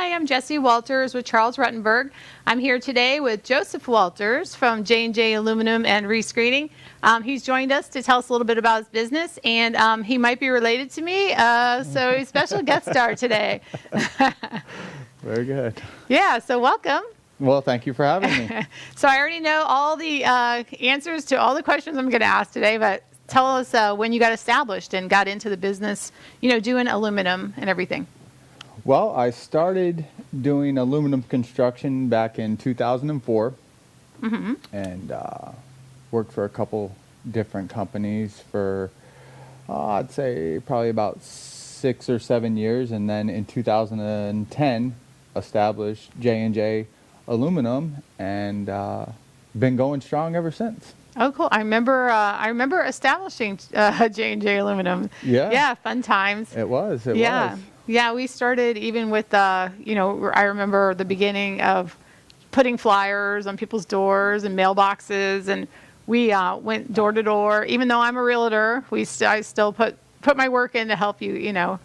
Hi, I'm Jessie Walters with Charles Rutenberg. I'm here today with Joseph Walters from J&J ALUMINUM and Rescreening. He's joined us to tell us a little bit about his business, and he might be related to me, so he's a special guest star today. Very good. Yeah, so welcome. Well, thank you for having me. So I already know all the answers to all the questions I'm going to ask today, but tell us when you got established and got into the business, doing aluminum and everything. Well, I started doing aluminum construction back in 2004 and worked for a couple different companies for, I'd say, probably about 6 or 7 years. And then in 2010, established J&J ALUMINUM and been going strong ever since. Oh, cool. I remember establishing J&J ALUMINUM. Yeah. Yeah, fun times. It was. It yeah. was. Yeah, we started even with, I remember the beginning of putting flyers on people's doors and mailboxes, and we went door to door. Even though I'm a realtor, I still put my work in to help you,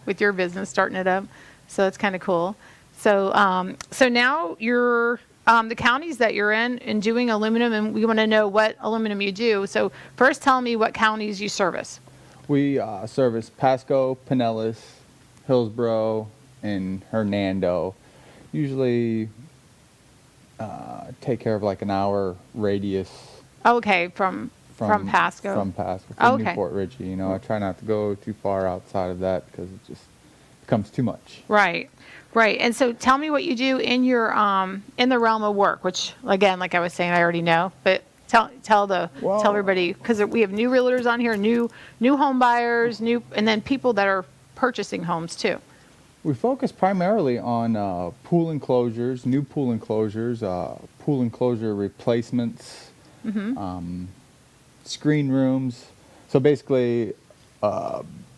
with your business, starting it up. So it's kind of cool. So, so now you're the counties that you're in and doing aluminum, and we want to know what aluminum you do. So first, tell me what counties you service. We service Pasco, Pinellas, Hillsborough, and Hernando. Usually take care of like an hour radius. Okay, from Pasco. From Pasco, from Newport Richey. I try not to go too far outside of that because it just becomes too much. Right. And so tell me what you do in your in the realm of work, which again, like I was saying, I already know, but tell everybody, because we have new realtors on here, new home buyers, and then people that are purchasing homes too. We focus primarily on pool enclosures, new pool enclosures, pool enclosure replacements, screen rooms. So basically,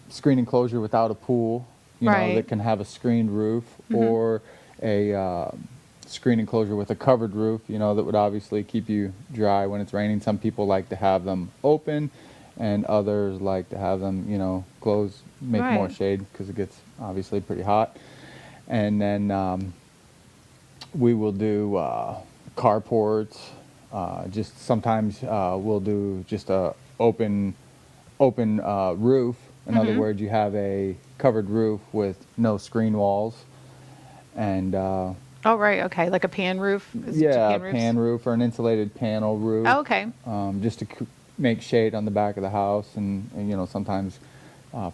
screen enclosure without a pool, that can have a screened roof, or a screen enclosure with a covered roof, that would obviously keep you dry when it's raining. Some people like to have them open, and others like to have them, closed, make more shade because it gets obviously pretty hot. And then we will do carports. Just sometimes we'll do just a open roof. In other words, you have a covered roof with no screen walls, and oh, right, okay, like a pan roof. Yeah, a pan roof or an insulated panel roof. Oh, okay. Just to make shade on the back of the house, and sometimes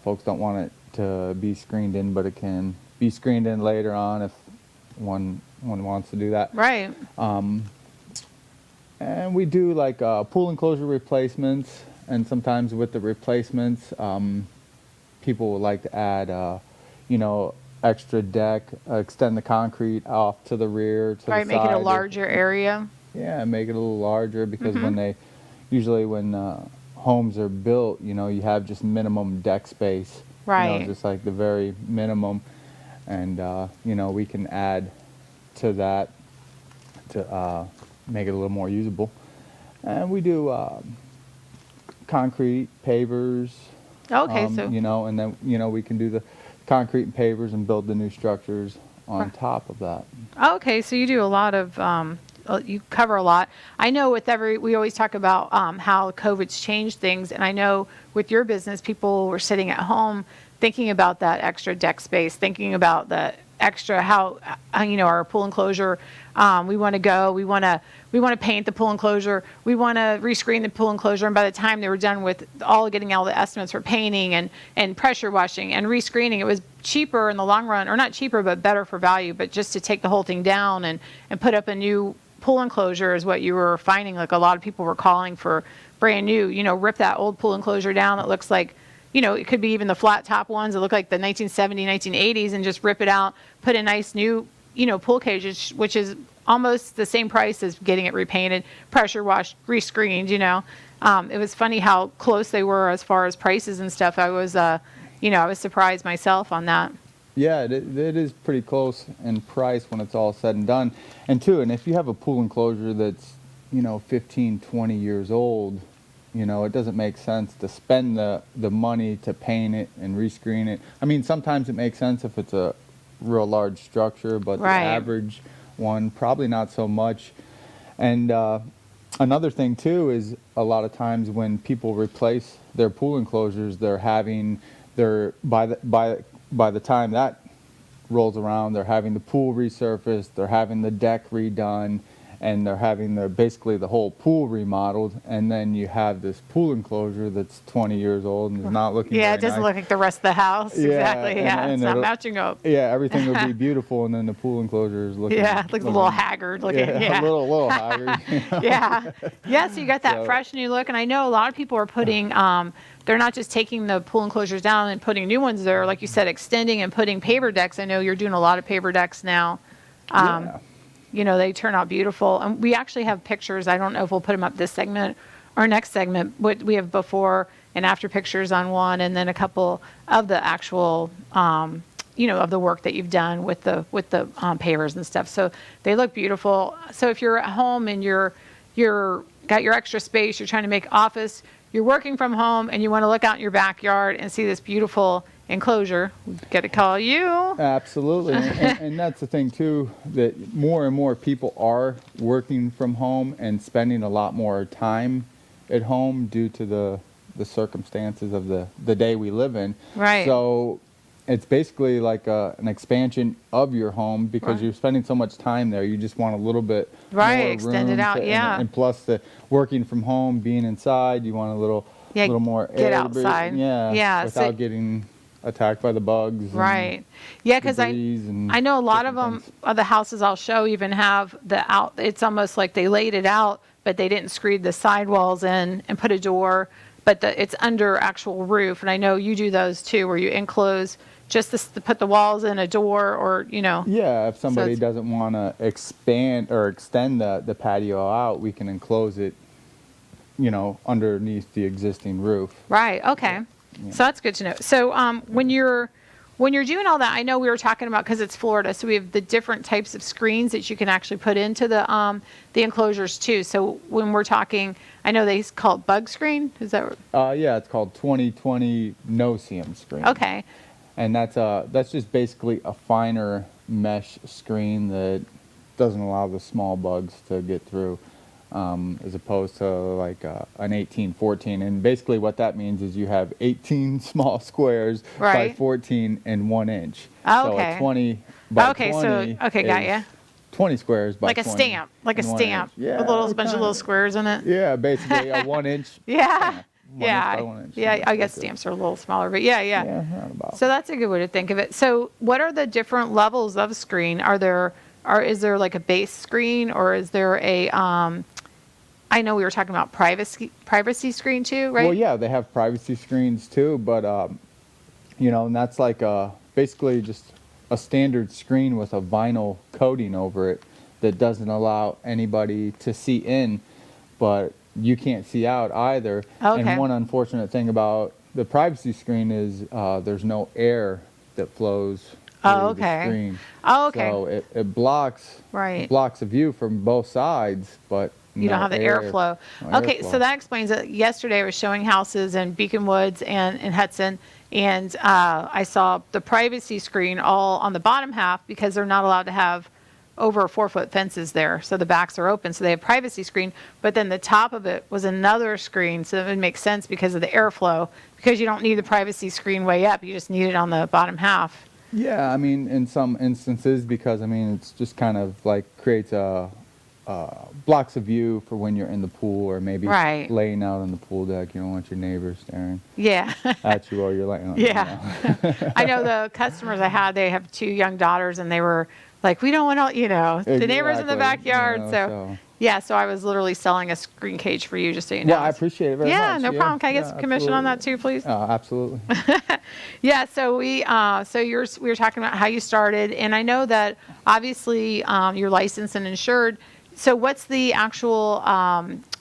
folks don't want it to be screened in, but it can be screened in later on if one wants to do that. Right. And we do like pool enclosure replacements, and sometimes with the replacements, people would like to add, extra deck, extend the concrete off to the rear, to the side. Right, make it a larger area. Yeah, make it a little larger because when homes are built, you have just minimum deck space. Right. Just like the very minimum. And, we can add to that to make it a little more usable. And we do concrete, pavers. Okay, so. And then, we can do the concrete and pavers and build the new structures on top of that. Okay, so you do a lot of, you cover a lot. I know we always talk about how COVID's changed things, and I know with your business, people were sitting at home thinking about that extra deck space, thinking about the extra how our pool enclosure. We want to paint the pool enclosure. We want to rescreen the pool enclosure. And by the time they were done with getting all the estimates for painting and pressure washing and rescreening, it was cheaper in the long run, or not cheaper, but better for value. But just to take the whole thing down and put up a new pool enclosure is what you were finding. Like a lot of people were calling for brand new, rip that old pool enclosure down that looks like, it could be even the flat top ones that look like the 1970s, 1980s, and just rip it out, put a nice new, pool cage, which is almost the same price as getting it repainted, pressure washed, rescreened, It was funny how close they were as far as prices and stuff. I was, I was surprised myself on that. Yeah, it is pretty close in price when it's all said and done. And if you have a pool enclosure that's, 15, 20 years old, it doesn't make sense to spend the money to paint it and rescreen it. I mean, sometimes it makes sense if it's a real large structure, but Right. the average one, probably not so much. And another thing too is a lot of times when people replace their pool enclosures, they're having their by the time that rolls around, they're having the pool resurfaced, they're having the deck redone, and they're having basically the whole pool remodeled. And then you have this pool enclosure that's 20 years old and is not looking Yeah, very it doesn't nice. look like the rest of the house. Yeah, Exactly. Yeah, and it's not it'll- matching up. Yeah, everything will be beautiful, and then the pool enclosure is looking. Yeah, looks a little haggard looking. Yeah, Yeah. a little haggard. Yeah. Yeah, so you got that So- fresh new look. And I know a lot of people are putting, they're not just taking the pool enclosures down and putting new ones there, like you said, extending and putting paver decks. I know you're doing a lot of paver decks now. Yeah. You know, they turn out beautiful. And we actually have pictures. I don't know if we'll put them up this segment or next segment. But we have before and after pictures on one, and then a couple of the actual, you know, of the work that you've done with the pavers and stuff. So they look beautiful. So if you're at home and you're got your extra space, you're trying to make office, you're working from home, and you want to look out in your backyard and see this beautiful enclosure, we got to call you. Absolutely, and that's the thing too, that more and more people are working from home and spending a lot more time at home due to the circumstances of the day we live in. Right. So it's basically like an expansion of your home because Right. you're spending so much time there. You just want a little bit Right, more extend it room out, to- yeah. And plus the working from home, being inside, you want a little more get air to breathe. outside. Yeah. Yeah, so- Without getting attacked by the bugs. and Right. Yeah, because debris and I know a lot of different them, things. of the houses I'll show even have it's almost like they laid it out, but they didn't screed the sidewalls in and put a door, but it's under actual roof. And I know you do those too, where you enclose just to put the walls in, a door, or, you know. Yeah, if somebody it's- doesn't want to expand or extend the patio out, we can enclose it, you know, underneath the existing roof. Right. Okay. So that's good to know. So when you're doing all that, I know we were talking about, because it's Florida, so we have the different types of screens that you can actually put into the enclosures too. So when we're talking, I know they call it bug screen. Is that Yeah, it's called 2020 no-seam screen. okay? And that's just basically a finer mesh screen that doesn't allow the small bugs to get through, as opposed to like an 1814. And basically what that means is you have 18 small squares by Right. 14 and 1 inch. Oh, So okay. a 20 by Okay, 20 so- okay, got is ya. 20 squares by Like a 20 stamp, like a and 1 stamp. inch. Yeah, With a little bunch of kinda. little squares in it. Yeah, basically a 1 inch. Yeah. stamp. 1 Yeah. inch by 1 inch. Yeah. something I guess like that. stamps are a little smaller, but yeah. Yeah, roundabout. So that's a good way to think of it. So what are the different levels of screen? Is there like a base screen, or is there a I know we were talking about privacy screen too, right? Well, yeah, they have privacy screens too, but you know, and that's like basically just a standard screen with a vinyl coating over it that doesn't allow anybody to see in, but you can't see out either. Okay. And one unfortunate thing about the privacy screen is there's no air that flows through Oh, okay. the screen. Oh, okay. So it blocks Right. blocks a view from both sides, but You don't have the airflow. no Okay, so airflow. that explains it. Yesterday I was showing houses in Beacon Woods and in Hudson, and I saw the privacy screen all on the bottom half because they're not allowed to have over 4-foot fences there. So the backs are open, so they have privacy screen, but then the top of it was another screen, so it would make sense because of the airflow, because you don't need the privacy screen way up, you just need it on the bottom half. Yeah, I mean, in some instances, because I mean, it's just kind of like creates blocks of view for when you're in the pool, or maybe Right. laying out on the pool deck. You don't want your neighbors staring Yeah. at you while you're laying on. Yeah. I know the customers I had, they have 2 young daughters, and they were like, we don't want to, the neighbors in the Exactly, backyard. you know, so, yeah, so I was literally selling a screen cage for you, just so you know. Yeah, I appreciate it very much. Yeah, no problem. Can I get some commission on that too, please? Absolutely. Yeah, so we were talking about how you started, and I know that obviously you're licensed and insured. So what's the actual,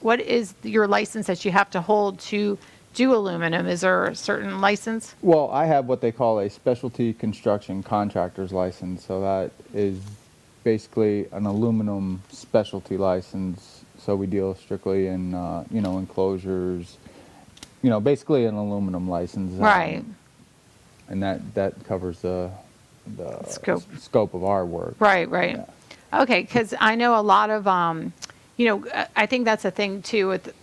what is your license that you have to hold to do aluminum? Is there a certain license? Well, I have what they call a specialty construction contractor's license. So that is basically an aluminum specialty license. So we deal strictly in, enclosures, basically an aluminum license. Right. And that covers the scope of our work. Right, right. Yeah. Okay, because I know a lot of, I think that's a thing too with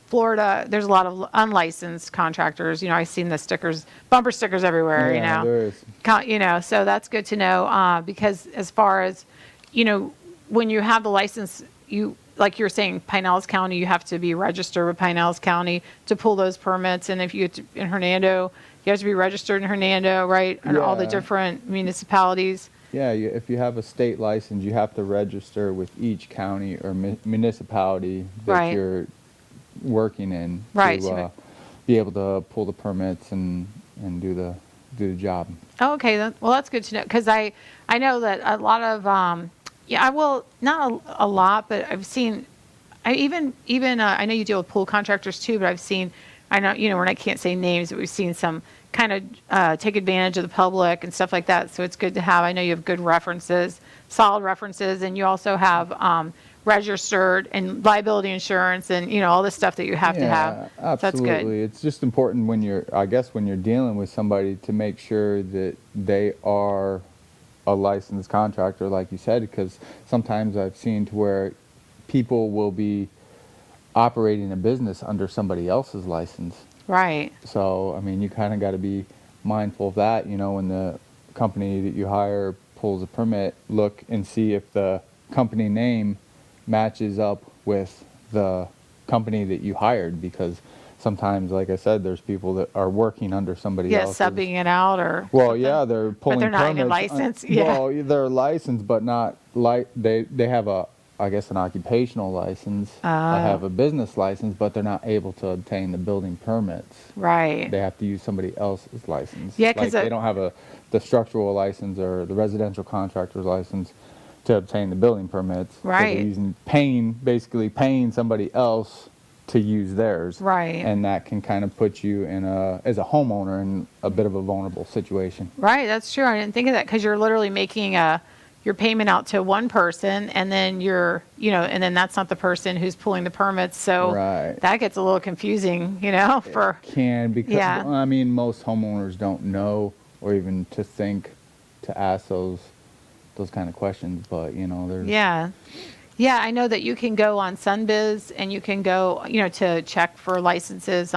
Florida. There's a lot of unlicensed contractors. I've seen the stickers, bumper stickers everywhere. Yeah, there is. So that's good to know because as far as, when you have the license, like you're saying, Pinellas County, you have to be registered with Pinellas County to pull those permits. And if you get in Hernando, you have to be registered in Hernando, right? And all the Yeah. different municipalities. Yeah, if you have a state license, you have to register with each county or municipality that Right. you're working in Right. to be able to pull the permits and do the job. Oh, okay. Well, that's good to know because I know that a lot of not a lot, but I've seen I know you deal with pool contractors too, but I've seen I know I can't say names, but we've seen some kind of take advantage of the public and stuff like that. So it's good to have. I know you have good references, solid references, and you also have registered and liability insurance and all this stuff that you have to have. Absolutely. So that's good. It's just important when you're dealing with somebody to make sure that they are a licensed contractor, like you said, because sometimes I've seen to where people will be operating a business under somebody else's license. Right. So, I mean, you kind of got to be mindful of that, when the company that you hire pulls a permit, look and see if the company name matches up with the company that you hired, because sometimes, like I said, there's people that are working under somebody else's. Subbing it out or Well, something. yeah, they're pulling But they're not even permits. licensed. Well, they're licensed, but not they have an occupational license. They have a business license, but they're not able to obtain the building permits. Right. They have to use somebody else's license. Yeah, like 'cause they don't have the structural license or the residential contractor's license to obtain the building permits. Right. So they're basically paying somebody else to use theirs. Right. And that can kind of put you as a homeowner in a bit of a vulnerable situation. Right, that's true. I didn't think of that because you're literally making your payment out to one person, and then and then that's not the person who's pulling the permits. So Right. that gets a little confusing, for Because I mean, most homeowners don't know or even to think to ask those kind of questions, but there's Yeah, I know that you can go on Sunbiz and you can go, to check for licenses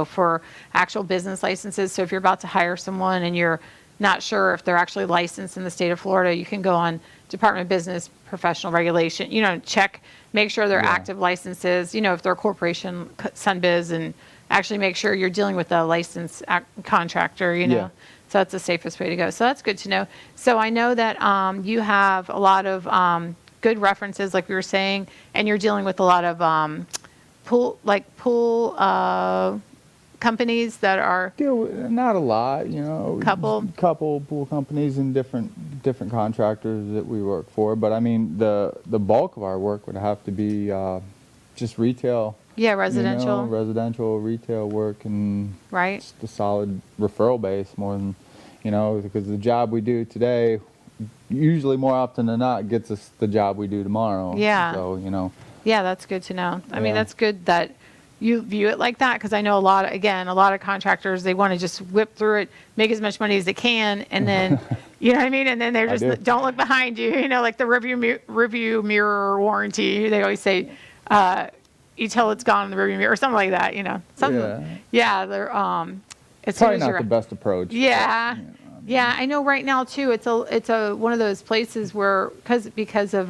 for actual business licenses. So if you're about to hire someone and you're not sure if they're actually licensed in the state of Florida, you can go on Department of Business Professional Regulation, check, make sure they're active licenses, if they're a corporation, Sunbiz, and actually make sure you're dealing with a licensed contractor, Yeah. So that's the safest way to go. So that's good to know. So I know that you have a lot of good references, like we were saying, and you're dealing with a lot of pool companies that are not a lot, couple pool companies and different contractors that we work for. But I mean, the bulk of our work would have to be just retail. Yeah, residential. Residential retail work, and right. just a solid referral base more than, because the job we do today, usually more often than not, gets us the job we do tomorrow. Yeah. So, Yeah, that's good to know. I mean, that's good that you view it like that, because I know a lot of contractors, they want to just whip through it, make as much money as they can, and then, you know what I mean? And then they're just, don't look behind you, like the review mirror warranty. They always say, you tell it's gone in the rearview mirror or something like that, something. Yeah, they're it's probably not the best approach. Yeah. Yeah, I know right now too, it's a one of those places where because of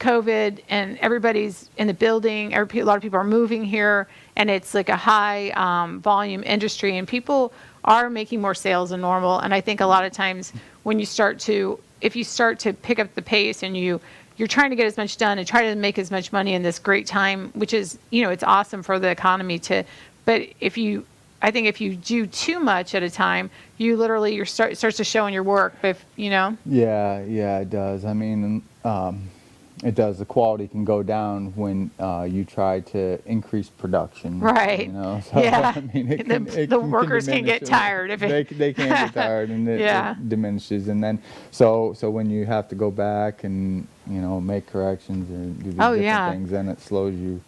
COVID and everybody's in the building, a lot of people are moving here, and it's like a high volume industry, and people are making more sales than normal. And I think a lot of times when if you start to pick up the pace and you're trying to get as much done and try to make as much money in this great time, which is, it's awesome for the economy but I think if you do too much at a time, you literally, it starts to show in your work, Yeah, it does. I mean, it does. The quality can go down when you try to increase production. Right. So, yeah. I mean, the workers can get tired if they can get tired, and it diminishes. And then so when you have to go back and make corrections or do these different things, then it slows you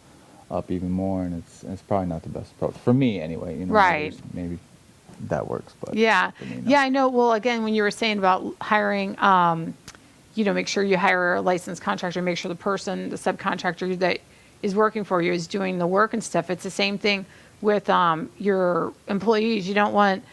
up even more, and it's probably not the best approach for me anyway. Right. Maybe that works. But Yeah. for me, no. Yeah, I know. Well, again, when you were saying about hiring, make sure you hire a licensed contractor, make sure the subcontractor that is working for you is doing the work and stuff. It's the same thing with your employees. You don't want,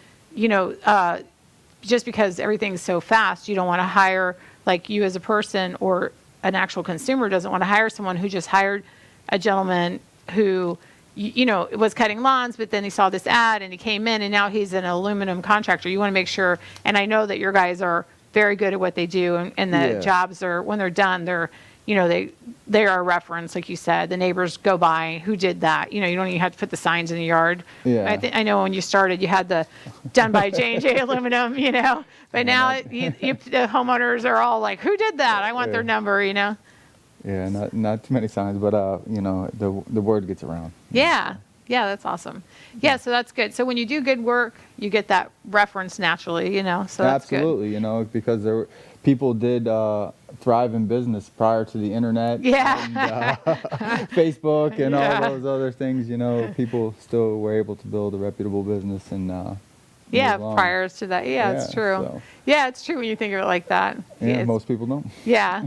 just because everything's so fast, you don't want to hire, like you as a person or an actual consumer doesn't want to hire someone who just hired a gentleman who, was cutting lawns, but then he saw this ad and he came in and now he's an aluminum contractor. You want to make sure, and I know that your guys are very good at what they do, and the jobs are, when they're done, they're, they are a reference, like you said. The neighbors go by, who did that? You don't even have to put the signs in the yard. Yeah. I know when you started, you had the done by J&J Aluminum, but now the homeowners are all like, who did that? I want their number, Yeah, not too many signs, but the word gets around. Yeah. Yeah, that's awesome. Yeah, so that's good. So when you do good work, you get that reference naturally, so that's Absolutely, good. Because people did thrive in business prior to the internet. Yeah. And, Facebook and all those other things, people still were able to build a reputable business and prior to that. Yeah, it's true. So. Yeah, it's true when you think of it like that. Yeah, most people don't. Yeah,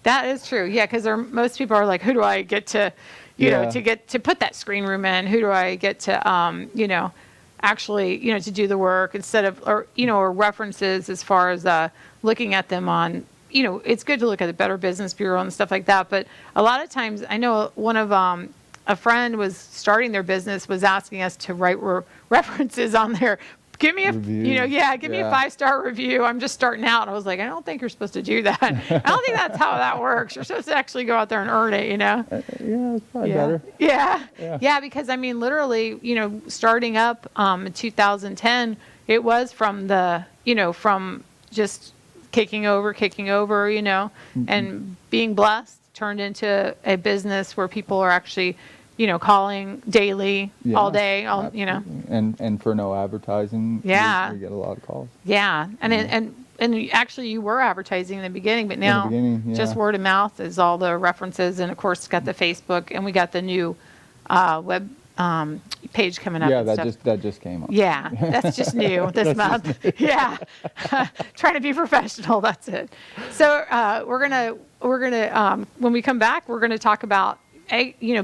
that is true. Yeah, because most people are like, who do I get to, to put that screen room in? Who do I get to, actually, to do the work instead of, or references as far as looking at them on, it's good to look at the Better Business Bureau and stuff like that. But a lot of times, I know one of a friend was starting their business, was asking us to write references on there. Give me a, give me a 5-star review. I'm just starting out. And I was like, I don't think you're supposed to do that. I don't think that's how that works. You're supposed to actually go out there and earn it, Yeah, it's probably better. Yeah, because I mean, literally, starting up in 2010, it was from the, from just kicking over, and being blessed turned into a business where people are actually calling daily, all day, and for no advertising, we get a lot of calls. Yeah, and actually you were advertising in the beginning, but now just word of mouth is all the references, and of course got the Facebook, and we got the new web page coming up. Yeah, that just came up. Yeah, that's just new this month. Yeah, trying to be professional. That's it. So we're gonna when we come back, we're gonna talk about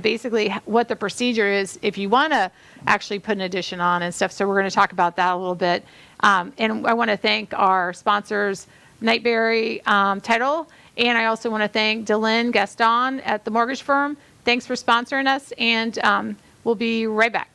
basically what the procedure is if you want to actually put an addition on and stuff. So we're going to talk about that a little bit. And I want to thank our sponsors, Nightberry Title, and I also want to thank Delynn Gaston at the mortgage firm. Thanks for sponsoring us, and we'll be right back.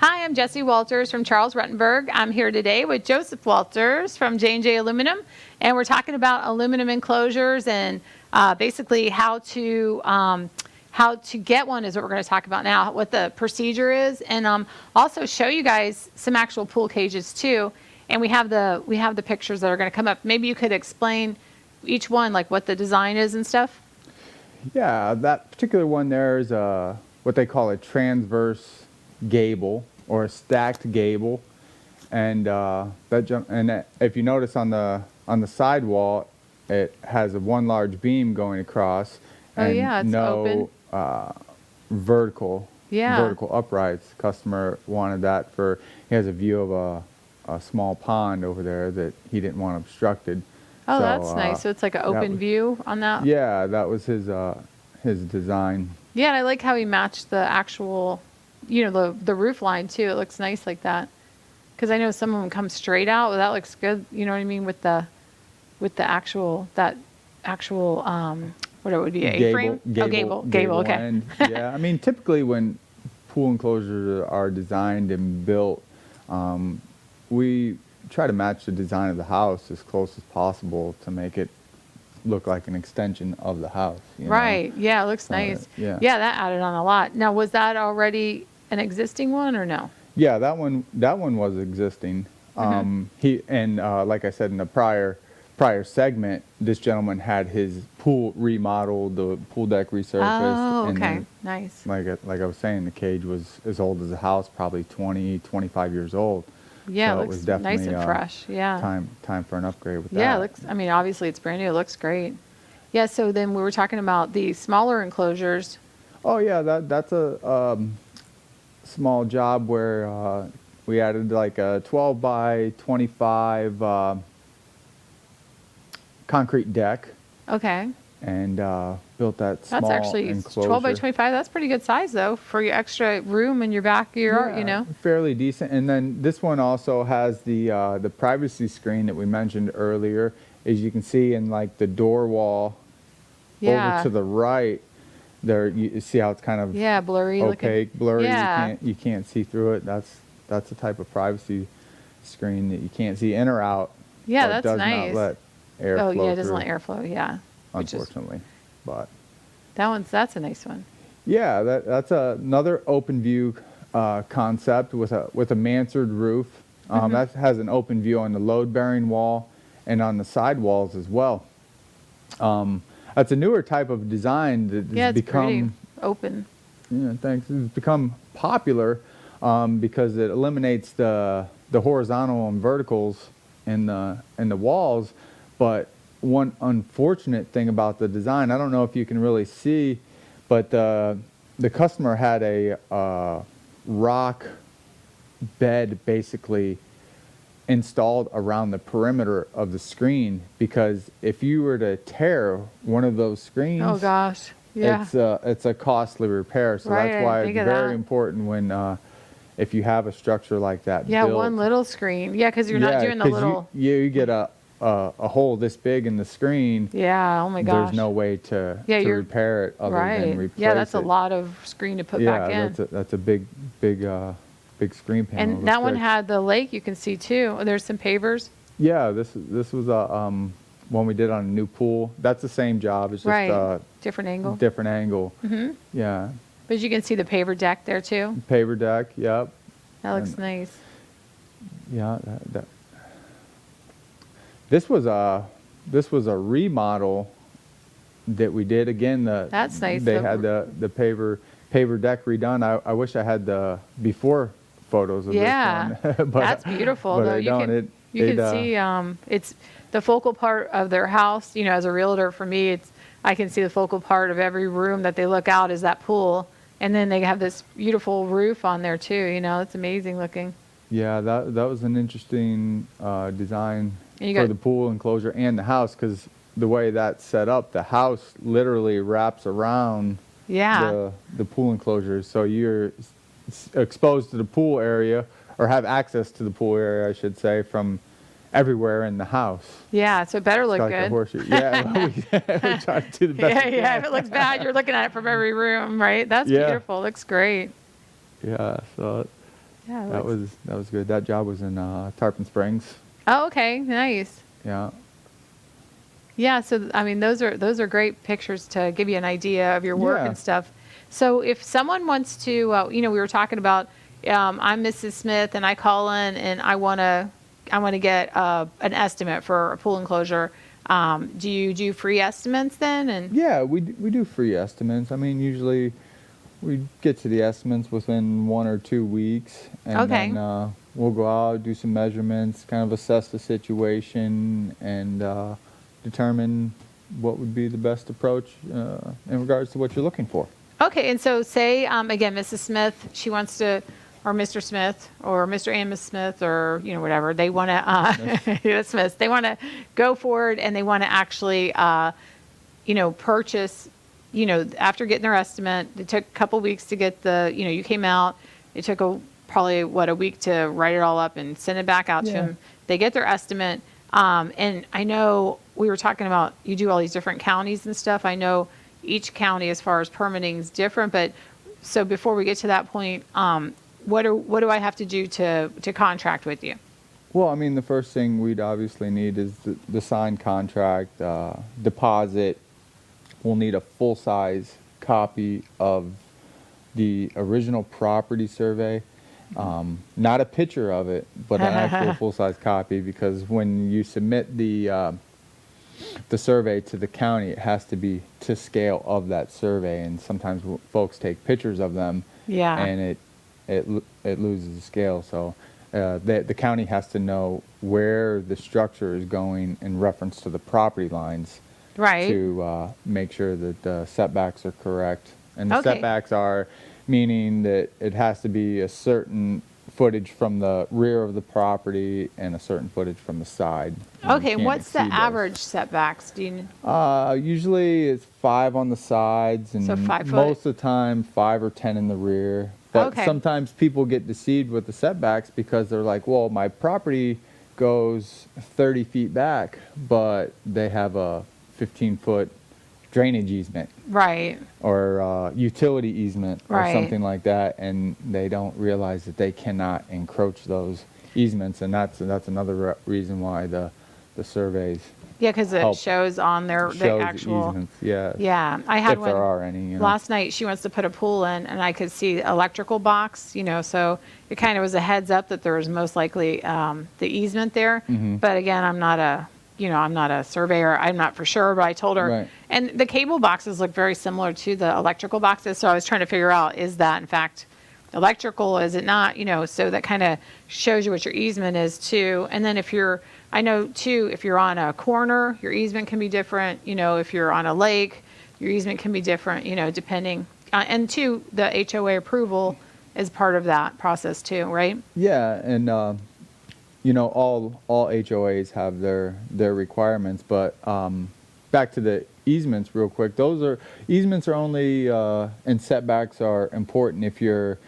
Hi, I'm Jessie Walters from Charles Rutenberg. I'm here today with Joseph Walters from J&J Aluminum, and we're talking about aluminum enclosures and basically how to get one is what we're going to talk about now, what the procedure is, and also show you guys some actual pool cages too. And we have the pictures that are going to come up. Maybe you could explain each one, like what the design is and stuff. Yeah, that particular one there is what they call a transverse gable or a stacked gable, and if you notice on the sidewall, it has one large beam going across, and it's open. Vertical uprights. Customer wanted that for, he has a view of a small pond over there that he didn't want obstructed. Oh, so, that's nice. So it's like an open view on that? Yeah, that was his design. Yeah, and I like how he matched the actual, the roof line too. It looks nice like that. Because I know some of them come straight out. Well, that looks good. You know what I mean? With the actual, what it would be, A-frame? Gable, okay. End. Yeah, I mean, typically when pool enclosures are designed and built, we try to match the design of the house as close as possible to make it look like an extension of the house. You know? Right. Yeah, it looks nice. Yeah. Yeah, that added on a lot. Now, was that already an existing one or no? Yeah, that one was existing. Like I said in the prior segment, this gentleman had his pool remodeled, the pool deck resurfaced. Oh, and okay. then, Nice. like I was saying, the cage was as old as the house, probably 20, 25 years old. Yeah, So it it was looks definitely nice and fresh. Yeah. time for an upgrade with that. Yeah, it looks, I mean, obviously it's brand new. It looks great. Yeah, so then we were talking about the smaller enclosures. Oh yeah, that's a small job where we added like a 12 by 25 concrete deck Okay. and built that small That's actually enclosure. 12 by 25. That's pretty good size, though, for your extra room in your backyard, you know? Fairly decent. And then this one also has the privacy screen that we mentioned earlier. As you can see in like the door wall Yeah. over to the right, there you see how it's kind of Yeah, blurry opaque, looking. blurry. Yeah. You can't see through it. That's the type of privacy screen that you can't see in or out. Yeah, but that's does nice. not let air Oh, flow yeah, it doesn't through, let airflow. Yeah. unfortunately. But That's a nice one. yeah, that's another open view concept with a mansard roof. That has an open view on the load bearing wall and on the side walls as well. That's a newer type of design that Yeah, has it's pretty become open. yeah, thanks. It's become popular because it eliminates the horizontal and verticals in the walls. But one unfortunate thing about the design, I don't know if you can really see, but the customer had a rock bed basically installed around the perimeter of the screen, because if you were to tear one of those screens, Oh, gosh. Yeah. it's a costly repair. So Right, that's why I it's think of very that. important when if you have a structure like that Yeah, built. one little screen. Yeah, because you're not Yeah, doing the 'cause little. you get a hole this big in the screen. Yeah, oh my gosh. There's no way to Yeah, you're repair it other right. than replace Yeah, that's it. a lot of screen to put back in. That's a big screen panel. And Looks that one great. had the lake you can see too. There's some pavers. Yeah, this was a one we did on a new pool. That's the same job. It's just Right. a Different angle. different angle. Yeah, But you can see the paver deck there too. paver deck. Yep. That looks And- nice. Yeah, this was a remodel that we did. Again, That's nice. They had the paver deck redone. I wish I had the before photos of Yeah, this one. But, that's beautiful but though. I You don't. can you can see it's the focal part of their house. You know, as a realtor, for me, I can see the focal part of every room that they look out is that pool, and then they have this beautiful roof on there too. You know, it's amazing looking. Yeah, that was an interesting design And you for got- the pool enclosure and the house, because the way that's set up, the house literally wraps around Yeah. the pool enclosure, so you're exposed to the pool area, or have access to the pool area, I should say, from everywhere in the house. Yeah, so it better It's look like a good. horseshoe. Yeah, we try to do the best. Yeah, we yeah. can. If it looks bad, you're looking at it from every room, right? That's Yeah. beautiful. Looks great. Yeah, so Yeah. it that looks- was good. That job was in Tarpon Springs. Oh, okay. Nice. Yeah. Yeah, so I mean, those are great pictures to give you an idea of your work Yeah. and stuff. So if someone wants to, you know, we were talking about, I'm Mrs. Smith and I call in and I want to get an estimate for a pool enclosure. Do you do free estimates then? And Yeah, we do free estimates. I mean, usually we get to the estimates within 1 or 2 weeks, and Okay. then we'll go out, do some measurements, kind of assess the situation, and determine what would be the best approach in regards to what you're looking for. okay, and so say again, Mrs. Smith, she wants to, or Mr. Smith, or Mr. and Miss Smith, or you know whatever they want to, Smith, they want to go forward and they want to actually, you know, purchase. You know, after getting their estimate, it took a couple weeks to get the. You know, you came out. It took probably a week to write it all up and send it back out to Yeah. them. They get their estimate, and I know we were talking about you do all these different counties and stuff. I know each county as far as permitting is different, but so before we get to that point, what do I have to do to contract with you? Well, I mean, the first thing we'd obviously need is the signed contract, deposit. We'll need a full-size copy of the original property survey. Not a picture of it, but an actual full-size copy, because when you submit the survey to the county, it has to be to scale of that survey, and sometimes folks take pictures of them, Yeah. and it loses the scale. So the county has to know where the structure is going in reference to the property lines, Right. to make sure that the setbacks are correct. And the Okay. setbacks are meaning that it has to be a certain footage from the rear of the property and a certain footage from the side. And you Okay, can't what's the exceed those. average setbacks? Do you kn- Usually it's 5 on the sides, and So 5 foot. most of the time 5 or 10 in the rear. But Okay. sometimes people get deceived with the setbacks because they're like, well, my property goes 30 feet back, but they have a 15-foot drainage easement Right. or utility easement or Right. something like that, and they don't realize that they cannot encroach those easements, and that's another reason why the surveys Yeah, because it help shows on the shows actual. easements. Yeah. Yeah, I had If one there are any, you know. last night. She wants to put a pool in, and I could see electrical box. So it kind of was a heads up that there was most likely the easement there. Mm-hmm. But again, I'm not a surveyor. I'm not for sure, but I told her. Right. And the cable boxes look very similar to the electrical boxes. So I was trying to figure out, is that in fact electrical? Is it not? So that kind of shows you what your easement is too. And then I know too, if you're on a corner, your easement can be different. If you're on a lake, your easement can be different, depending. And two, the HOA approval is part of that process too, right? Yeah, and all HOAs have their requirements, but back to the easements real quick. Easements are only and setbacks are important if you're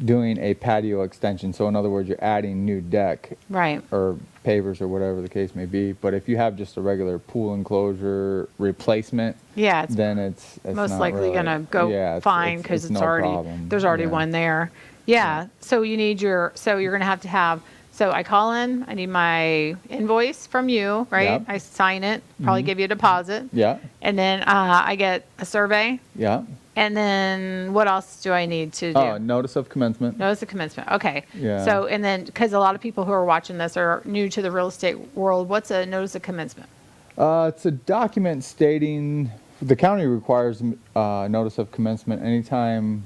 doing a patio extension. So in other words, you're adding new deck, Right. or pavers or whatever the case may be. But if you have just a regular pool enclosure replacement, Yeah, it's then it's most not likely really, going to go yeah, fine because it's no already, problem. there's already Yeah. one there. Yeah. So you're going to have, so I call in, I need my invoice from you, right? Yep. I sign it, probably give you a deposit. Yeah, And then I get a survey. yeah. And then what else do I need to do? Oh, notice of commencement. Notice of commencement. Okay. Yeah. So, and then, because a lot of people who are watching this are new to the real estate world, what's a notice of commencement? It's a document stating the county requires notice of commencement anytime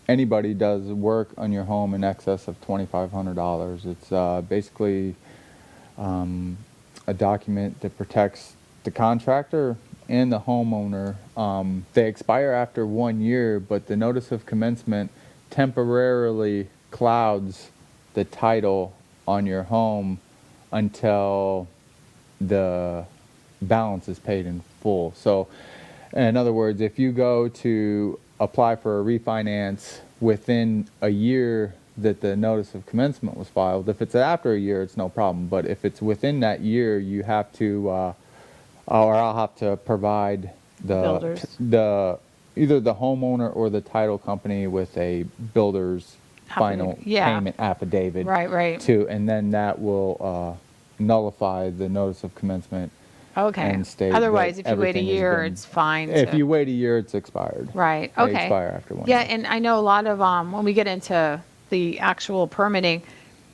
anybody does work on your home in excess of $2,500. It's basically a document that protects the contractor and the homeowner. They expire after 1 year, but the notice of commencement temporarily clouds the title on your home until the balance is paid in full. So in other words, if you go to apply for a refinance within a year that the notice of commencement was filed, if it's after a year, it's no problem. But if it's within that year, you have to, or I'll have to provide Builders. either the homeowner or the title company with a builder's final Affidavit. Yeah. payment affidavit. Right, right. And then that will nullify the notice of commencement. Okay. And state Otherwise, that if you wait a everything has year, been- it's fine. If to- you wait a year, it's expired. Right. They Okay. expire after 1 Yeah, year. and I know a lot of when we get into the actual permitting,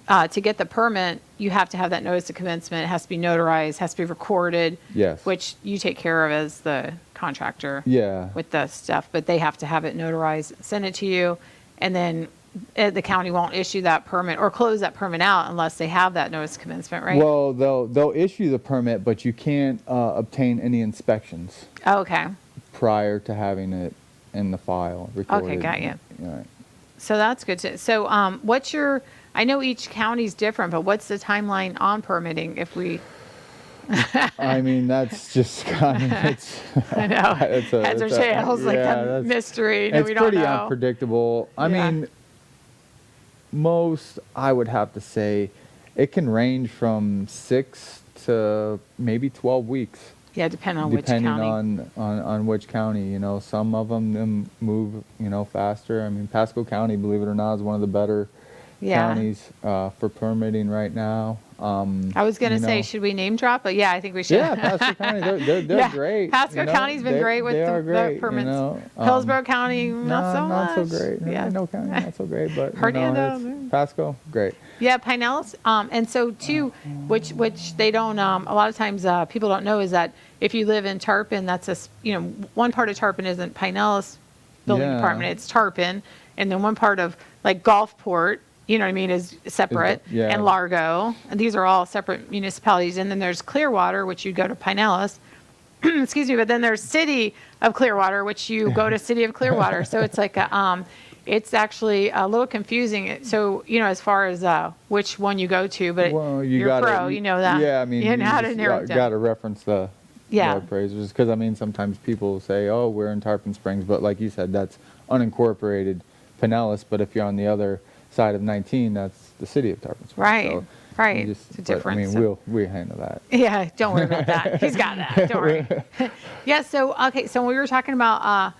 to get the permit, you have to have that notice of commencement. It has to be notarized, has to be recorded. Yes. Which you take care of as the contractor. Yeah. With the stuff, but they have to have it notarized, send it to you, and then the county won't issue that permit or close that permit out unless they have that notice of commencement, right? Well, they'll issue the permit, but you can't obtain any inspections Oh, okay. prior to having it in the file recorded. Okay, got you. Right. So that's good to, so I know each county's different, but what's the timeline on permitting if we, I mean, that's just kind of, it's, I know, it's a- heads or it's a- tails, like yeah, the that's- mystery, no, it's we don't pretty know. unpredictable. I Yeah. mean, most, I would have to say, it can range from 6 to maybe 12 weeks. Yeah, depending on which Depending county. on which county, some of them move, faster. I mean, Pasco County, believe it or not, is one of the better Yeah. counties for permitting right now. I was going to say, should we name drop? But yeah, I think we should. Yeah, Pasco County, they're Yeah, great. Pasco County's been great with the permits. Hillsborough County, not so much. Not so great. Yeah. No county, not so great. But Hernando. Pasco, great. Yeah, Pinellas. And so too, which they don't. A lot of times people don't know is that if you live in Tarpon, that's one part of Tarpon isn't Pinellas Building Department. It's Tarpon, and then one part of like Gulfport, you know what I mean, is separate, and Largo. And these are all separate municipalities. And then there's Clearwater, which you go to Pinellas. Excuse me, but then there's City of Clearwater, which you go to City of Clearwater. So it's like it's actually a little confusing. So, as far as which one you go to, but you're pro, you know that. Yeah, I mean, you know how to narrow it down. Got to reference the appraisers, because I mean, sometimes people say, oh, we're in Tarpon Springs, but like you said, that's unincorporated Pinellas. But if you're on the other side of 19, that's the City of Tarpon Springs. Right. So right. It's a difference. I mean, we'll handle that. Yeah, don't worry about that. He's got that. Don't worry. Yeah. So so we were talking about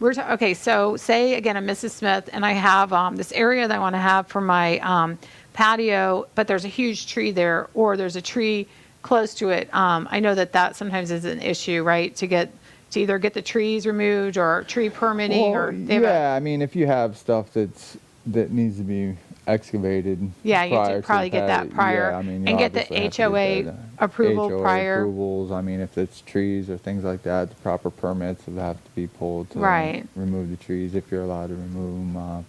so say again, I'm Mrs. Smith, and I have this area that I want to have for my patio, but there's a huge tree there, or there's a tree close to it. I know that sometimes is an issue, right? To either get the trees removed or tree permitting, I mean, if you have stuff that needs to be excavated, you have to probably get that prior, and get the HOA approval prior. Approvals. I mean, if it's trees or things like that, the proper permits will have to be pulled to remove the trees, if you're allowed to remove them.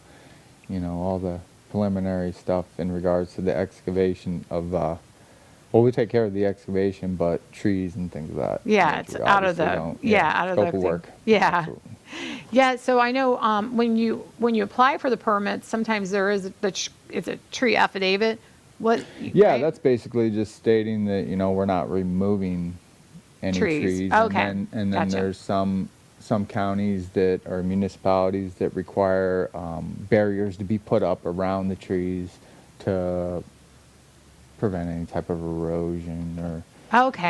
All the preliminary stuff in regards to the excavation of. We take care of the excavation, but trees and things of that. Yeah, it's out of the out of the scope of work. Yeah. Absolutely. Yeah, so I know when you apply for the permit, sometimes there is it's a tree affidavit. That's basically just stating that we're not removing any trees. Okay. And then there's some counties that or municipalities that require barriers to be put up around the trees to prevent any type of erosion or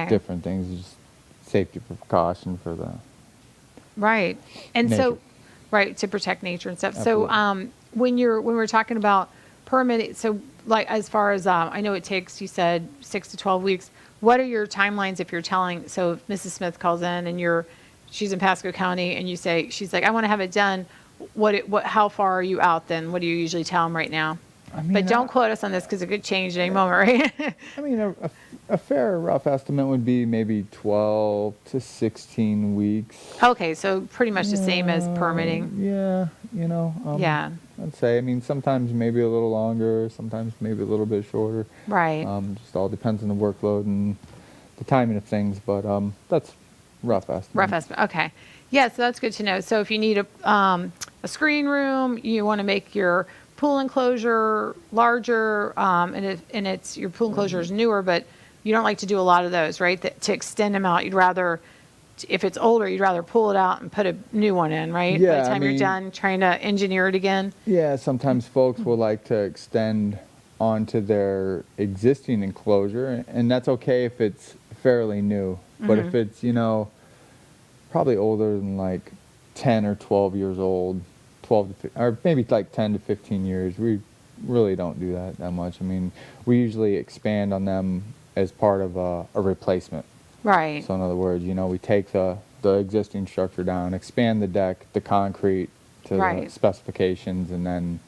different things. Just safety precaution for the and nature. To protect nature and stuff. Absolutely. So when we're talking about permitting, so like as far as I know it takes, you said 6 to 12 weeks. What are your timelines if you're telling? So if Mrs. Smith calls in and she's in Pasco County, and you say she's like, I want to have it done. How far are you out then? What do you usually tell them right now? I mean, but don't quote us on this because it could change at any moment, right? I mean, a fair rough estimate would be maybe 12 to 16 weeks. Okay, so pretty much the same as permitting. Yeah, I'd say. I mean, sometimes maybe a little longer, sometimes maybe a little bit shorter. Right. Just all depends on the workload and the timing of things, but that's rough estimate. Rough estimate. Okay. Yeah, so that's good to know. So if you need a screen room, you want to make your pool enclosure larger, and it's your pool enclosure is newer, but you don't like to do a lot of those, right? To extend them out, you'd rather, if it's older, you'd rather pull it out and put a new one in, right? Yeah, by the time you're done trying to engineer it again. Yeah, sometimes folks will like to extend onto their existing enclosure, and that's okay if it's fairly new. But if it's, probably older than like 10 or 12 years old, 12 to, or maybe like 10 to 15 years, we really don't do that much. I mean, we usually expand on them as part of a replacement. Right. So in other words, we take the existing structure down, expand the deck, the concrete to the specifications, and then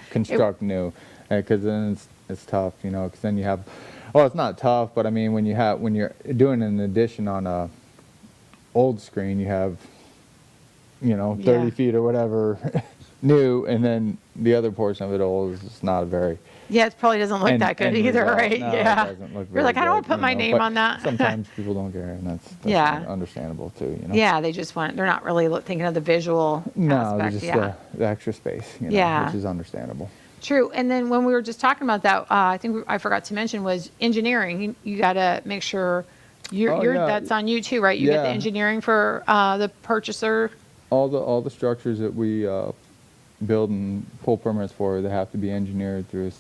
construct new. Because then it's tough, because then you have, well, it's not tough, but I mean, when you're doing an addition on a old screen, you have 30 feet or whatever new, and then the other portion of it old is just not a very... Yeah, it probably doesn't look that good either, right? No, yeah. It doesn't look You're like, I don't want to put my name on that. Sometimes people don't care, and that's understandable too, Yeah, they're not really thinking of the visual aspect. Just the extra space, which is understandable. True. And then when we were just talking about that, I think I forgot to mention was engineering. You got to make sure that's on you too, right? You get the engineering for the purchaser. All the structures that we build and pull permits for, they have to be engineered through a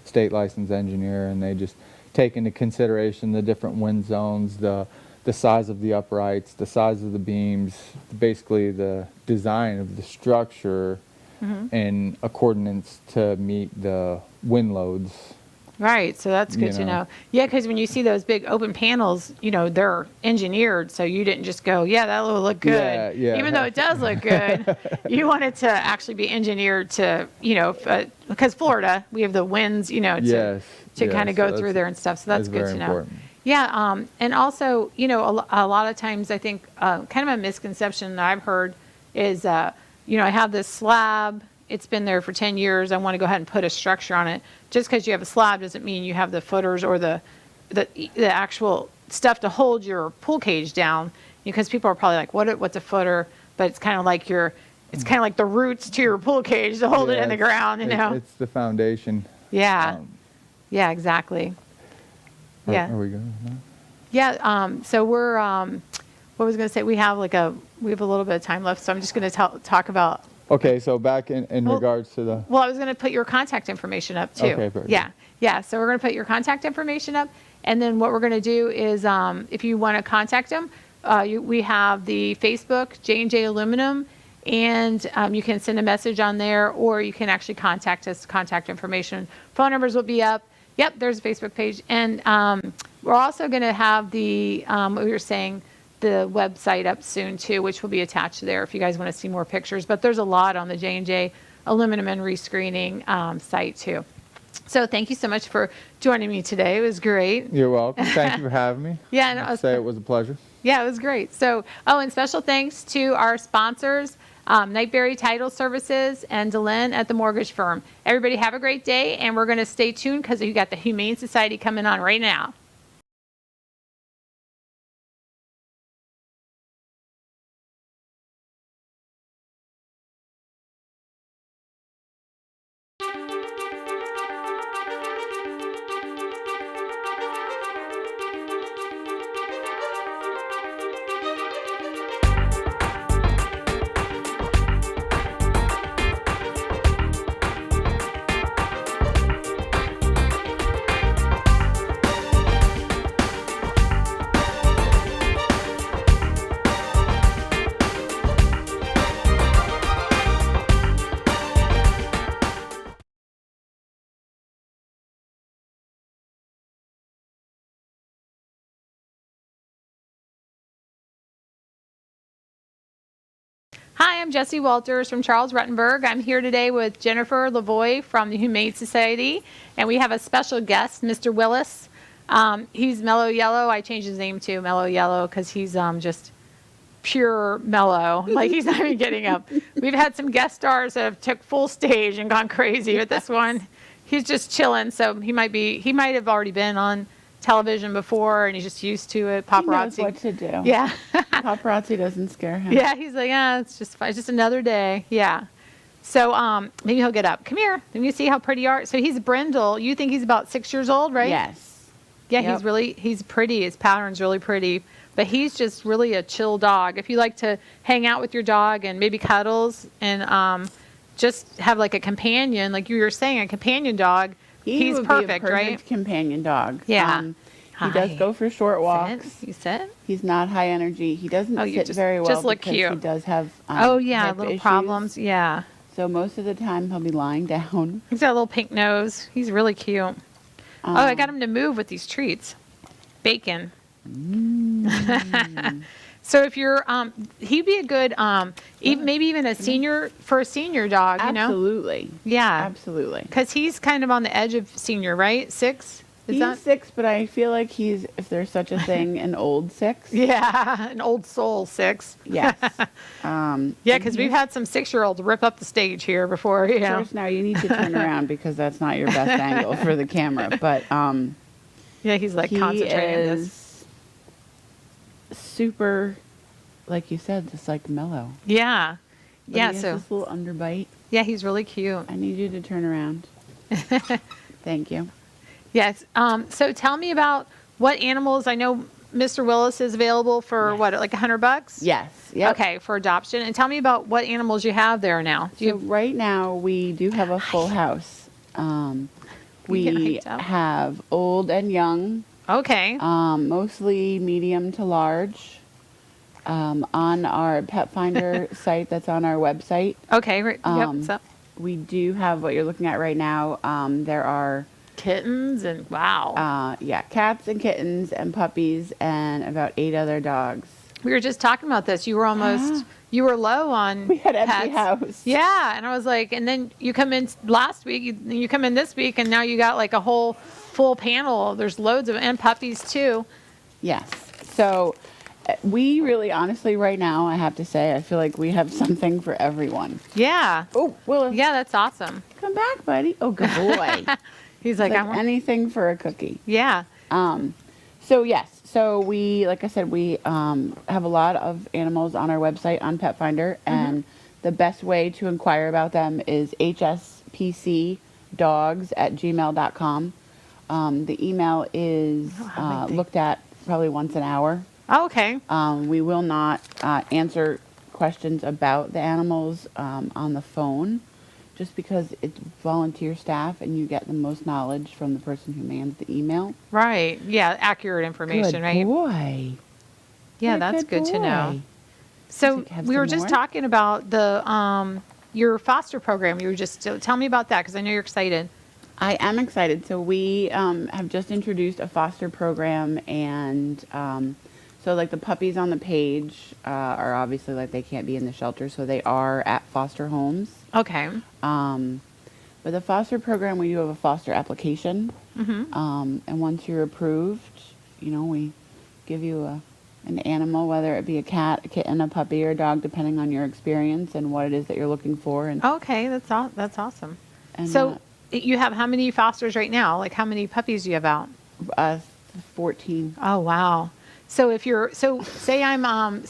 state licensed engineer, and they just take into consideration the different wind zones, the size of the uprights, the size of the beams, basically the design of the structure in accordance to meet the wind loads Right, so that's good to know. Yeah, because when you see those big open panels, they're engineered, so you didn't just go, yeah, that will look good. Yeah. Even though it does look good, you want it to actually be engineered to, because Florida, we have the winds, to kind of go through there and stuff. So that's good to know. Important. Yeah, and also, a lot of times I think kind of a misconception that I've heard is, I have this slab. It's been there for 10 years. I want to go ahead and put a structure on it. Just because you have a slab doesn't mean you have the footers or the actual stuff to hold your pool cage down. Because people are probably like, what's a footer? But it's kind of like it's kind of like the roots to your pool cage to hold it in the ground. It's the foundation. Yeah. Yeah. Exactly. Yeah. Are we good? No? Yeah. So we're. What was I going to say? We have a little bit of time left, so I'm just going to talk about. Okay, so back in regards to the... Well, I was going to put your contact information up too. Okay, perfect. Yeah. So we're going to put your contact information up, and then what we're going to do is, if you want to contact them, we have the Facebook J&J Aluminum, and you can send a message on there, or you can actually contact us. Contact information, phone numbers will be up. Yep, there's a Facebook page, and we're also going to have the what we were saying, the website up soon too, which will be attached there if you guys want to see more pictures. But there's a lot on the J&J Aluminum and Rescreening site too. So thank you so much for joining me today. It was great. You're welcome. Thank you for having me. Yeah, I'd say it was a pleasure. Yeah, it was great. So, and special thanks to our sponsors, Nightberry Title Services and Delenn at the Mortgage Firm. Everybody have a great day, and we're going to stay tuned because you got the Humane Society coming on right now. Hi, I'm Jessie Walters from Charles Rutenberg. I'm here today with Jenifer Lavoe from the Humane Society, and we have a special guest, Mr. Willis. He's Mellow Yellow. I changed his name to Mellow Yellow because he's just pure mellow. Like, he's not even getting up. We've had some guest stars that have took full stage and gone crazy with this one. He's just chilling, so he might have already been on television before, and he's just used to it. Paparazzi. He knows what to do. Yeah. Paparazzi doesn't scare him. Yeah, he's like, it's just fine. It's just another day. Yeah. So maybe he'll get up. Come here. Let me see how pretty you are. So he's brindle. You think he's about 6 years old, right? Yes. Yeah, Yep. he's pretty. His pattern's really pretty. But he's just really a chill dog. If you like to hang out with your dog and maybe cuddles and just have like a companion, like you were saying, a companion dog, he's would perfect, be a right? perfect companion dog. Yeah. He does Hi. go for short walks. Sit. You sit? He's not high energy. He doesn't Oh, you sit just- very well just look because cute. he does have Oh, yeah, hip little issues. problems. Yeah. So most of the time he'll be lying down. He's got a little pink nose. He's really cute. I got him to move with these treats. Bacon. So if you're, he'd be a good, maybe even a senior dog, you know? Absolutely. Yeah. Absolutely. Because he's kind of on the edge of senior, right? 6? Is He's that? 6, but I feel like he's, if there's such a thing, an old 6. Yeah, an old soul 6. Yes. Yeah, because we've had some 6-year-olds rip up the stage here before, you know. First, now you need to turn around because that's not your best angle for the camera. But Yeah, he's like he concentrating on this. is super, like you said, just like mellow. Yeah. But Yeah, he has so, this little underbite. yeah, he's really cute. I need you to turn around. Thank you. Yes. So tell me about what animals. I know Mr. Willis is available for what, like $100? Yes. Yep. Okay, for adoption. And tell me about what animals you have there now. Do So right now we do have a full house. getting We hyped up. have old and young, Okay. mostly medium to large. On our pet finder site that's on our website, Okay. Right. Yep. So, we do have what you're looking at right now. There are kittens and wow. Yeah, cats and kittens and puppies and about 8 other dogs. We were just talking about this. You were almost, you were low on We had empty pets. house. Yeah, and I was like, and then you come in last week, you come in this week, and now you got like a whole full panel. There's loads of, and puppies too. Yes. So we really, honestly, right now, I have to say, I feel like we have something for everyone. Yeah. Oh, Willis, Yeah, that's awesome. come back, buddy. Oh, good boy. He's like, Like I want, anything for a cookie. yeah. So yes, so we, like I said, we have a lot of animals on our website on Pet Finder, and the best way to inquire about them is hspcdogs@gmail.com. The email is looked at probably once an hour. Oh, okay. We will not answer questions about the animals on the phone, just because it's volunteer staff and you get the most knowledge from the person who mans the email. Right. Yeah, accurate information, Good right? boy. Yeah, What a that's good to know. boy. So Does it have we were some just more? talking about the your foster program. You were just tell me about that because I know you're excited. I am excited. So we have just introduced a foster program, and so like the puppies on the page are obviously like they can't be in the shelter, so they are at foster homes. Okay. But the foster program, we do have a foster application, and once you're approved, you know, we give you an animal, whether it be a cat, a kitten, a puppy, or a dog, depending on your experience and what it is that you're looking for. And, Okay, that's awesome. and So you have how many fosters right now? Like how many puppies do you have out? 14. Oh wow. So if you're say I want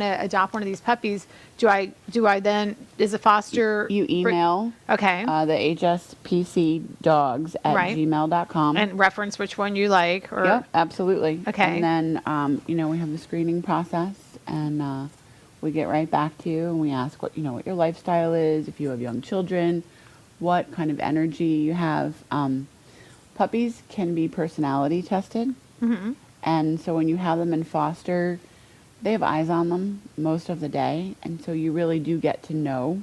to adopt one of these puppies, do I then is a foster You email okay the hspcdogs@gmail.com. and reference which one you like or Yep, absolutely. Okay. And then, you know, we have the screening process, and we get right back to you, and we ask what your lifestyle is, if you have young children, what kind of energy you have. Puppies can be personality tested. And so when you have them in foster, they have eyes on them most of the day. And so you really do get to know